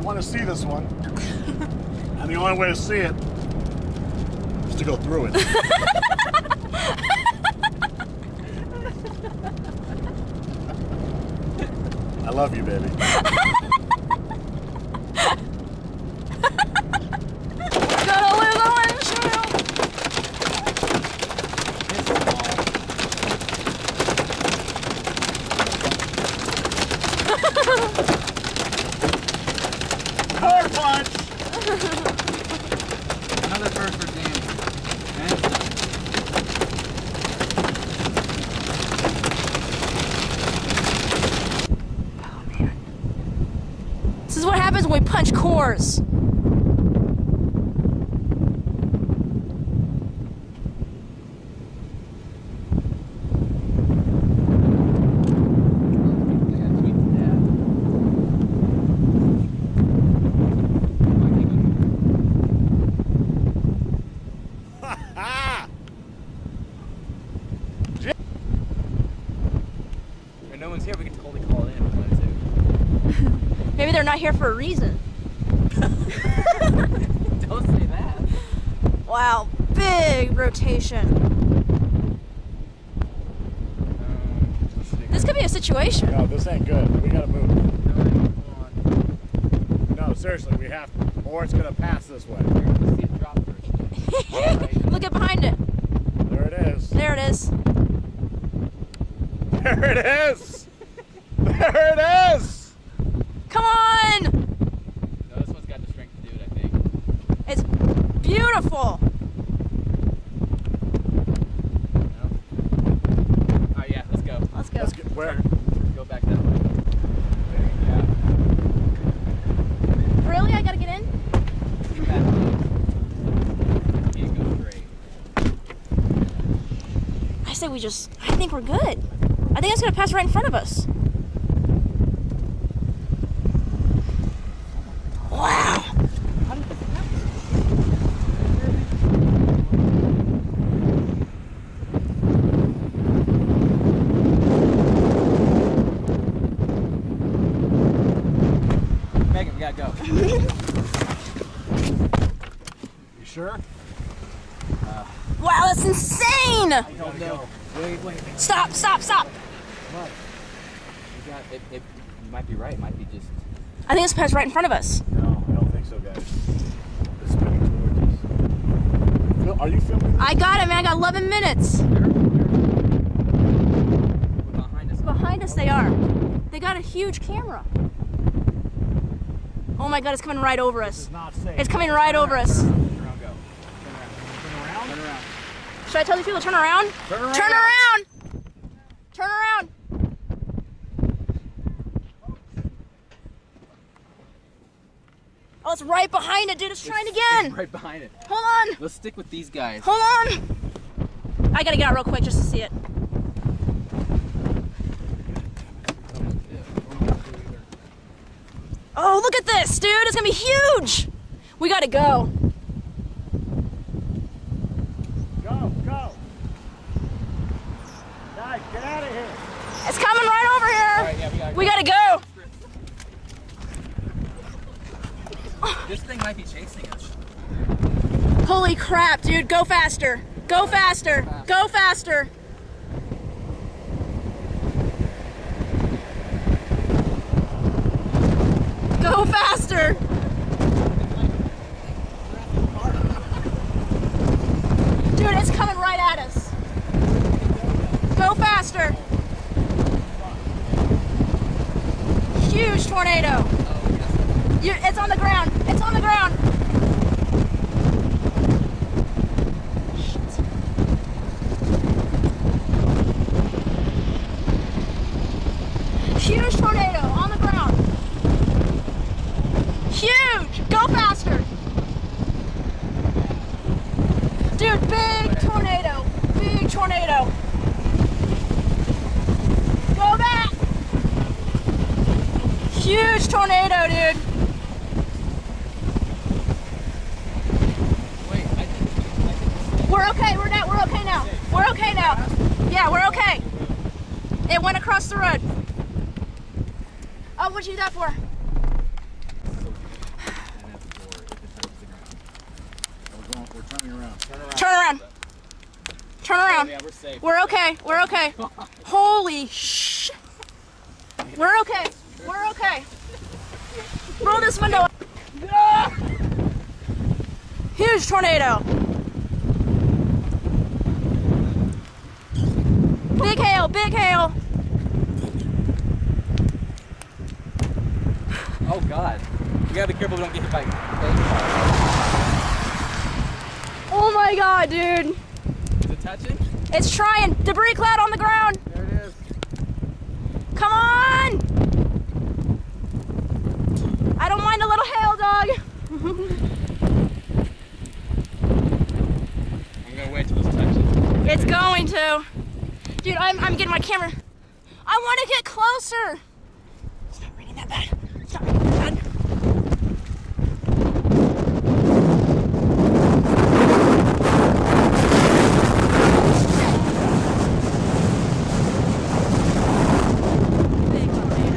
want to see this one. And the only way to see it is to go through it. I love you, baby. Gotta lose the windshield. Core punch! Another first for Jani. Oh man. This is what happens when we punch cores. No one's here, we can totally call it in if we wanted to. Maybe they're not here for a reason. Don't say that. Wow, big rotation. This could be a situation. No, this ain't good. We gotta move. No, hold on. No, seriously, we have to. Or it's gonna pass this way. Let's see it drop first. Look at behind it. There it is. There it is. There it is! There it is! Come on! No, this one's got the strength to do it, I think. It's beautiful. No? Alright, yeah, let's go. Let's go. Let's get where? Go back that way. Yeah. Really? I gotta get in? Keep that low. Can't go straight. I say I think we're good. I think it's gonna pass right in front of us. Wow. How did this happen? Megan, we gotta go. You sure? Wow, that's insane! I don't know. Wait. Stop, stop, stop. What? You got it. It might be right. It might be just. I think it's passed right in front of us. No, I don't think so, guys. It's spinning towards us. Are you filming? I got it, man. I got 11 minutes. Behind us. Behind us they are. They got a huge camera. Oh my god, it's coming right over us. It's not safe. It's coming right over us. Turn around, go. Turn around? Turn around. Should I tell these people to turn around? Turn around! Turn around! Turn around! Oh, it's right behind it, dude. It's trying again. Right behind it. Hold on. Let's stick with these guys. Hold on. I gotta get out real quick just to see it. Oh, look at this, dude. It's gonna be huge. We gotta go. Go! Guys, get out of here! It's coming right over here. All right, yeah, We gotta go. This thing might be chasing us. Holy crap, dude. Go faster. Go faster. Go faster. Go faster. Dude, it's coming right at us. Go faster. Huge tornado. It's on the ground. It's on the ground. Huge tornado on the ground. Huge. Go faster. Dude, big tornado. Big tornado. Go back. Huge tornado, dude. Wait, I think We're okay. We're okay now. We're okay now. Yeah, we're okay. It went across the road. Oh, what'd you do that for? Turn around. Turn around. Yeah, we're safe. We're okay. We're okay. Holy sh! We're okay. We're okay. Roll this window up. Huge tornado. Big hail, big hail. Oh God. We gotta be careful we don't get hit by. Oh my God, dude. Is it touching? It's trying. Debris cloud on the ground. There it is. Come on. I don't mind a little hail, dog. I'm gonna wait till this touches. It's going to. Dude, I'm getting my camera. I want to get closer. It's not raining that bad. It's not raining that bad. Big tornado.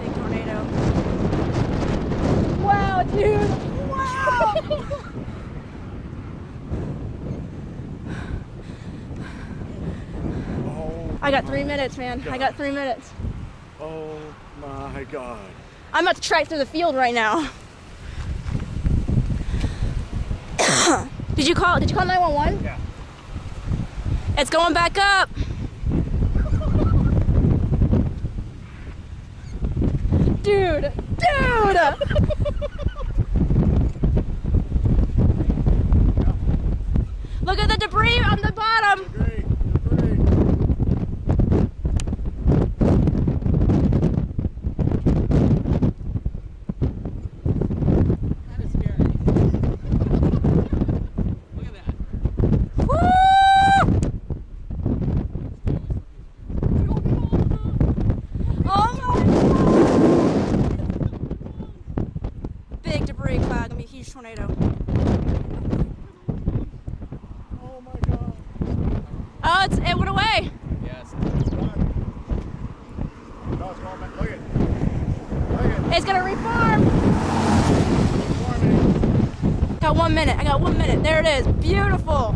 Big tornado. Wow, dude. Wow. Oh, I got 3 minutes, man. I got 3 minutes. oh my God. I'm about to track through the field right now. Did you call 911? Yeah. It's going back up. Dude. Look at the debris on the bottom. Debris. That is scary. Look at that. Woo! Oh my God. Big debris cloud, gonna be a huge tornado. Oh my God. Oh, it went away. Yes. It's gone. No, it's going back. Look at it. Look at it. It's gonna reform. Forming. Got 1 minute. I got 1 minute. There it is. Beautiful.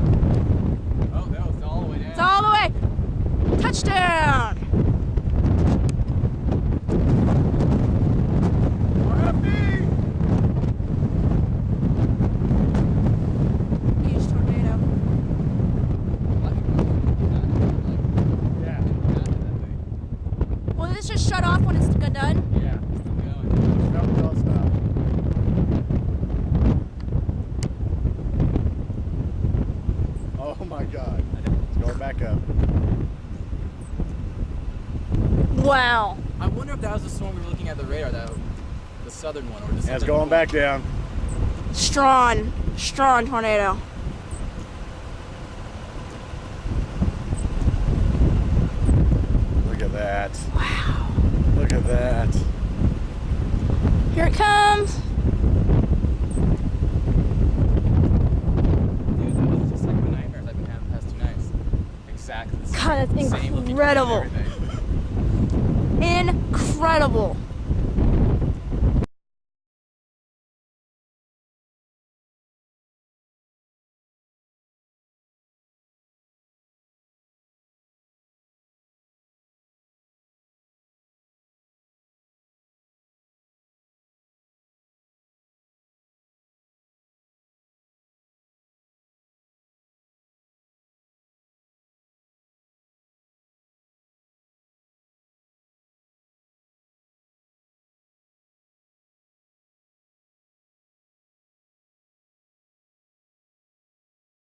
Oh, that was all the way down. It's all the way. Touchdown. Huge tornado. Yeah. Will this just shut off when it's done? Yeah, it's still going. No, don't stop. Oh my God. It's going back up. Wow. I wonder if that was the storm we were looking at the radar, the southern one, or just And it's going back down. Strong tornado. Look at that. Wow. Look at that. Here it comes. Dude, that was just like the nightmares I've been having the past 2 nights. Exactly the same. God, that's Same looking incredible. tornado and everything. Incredible.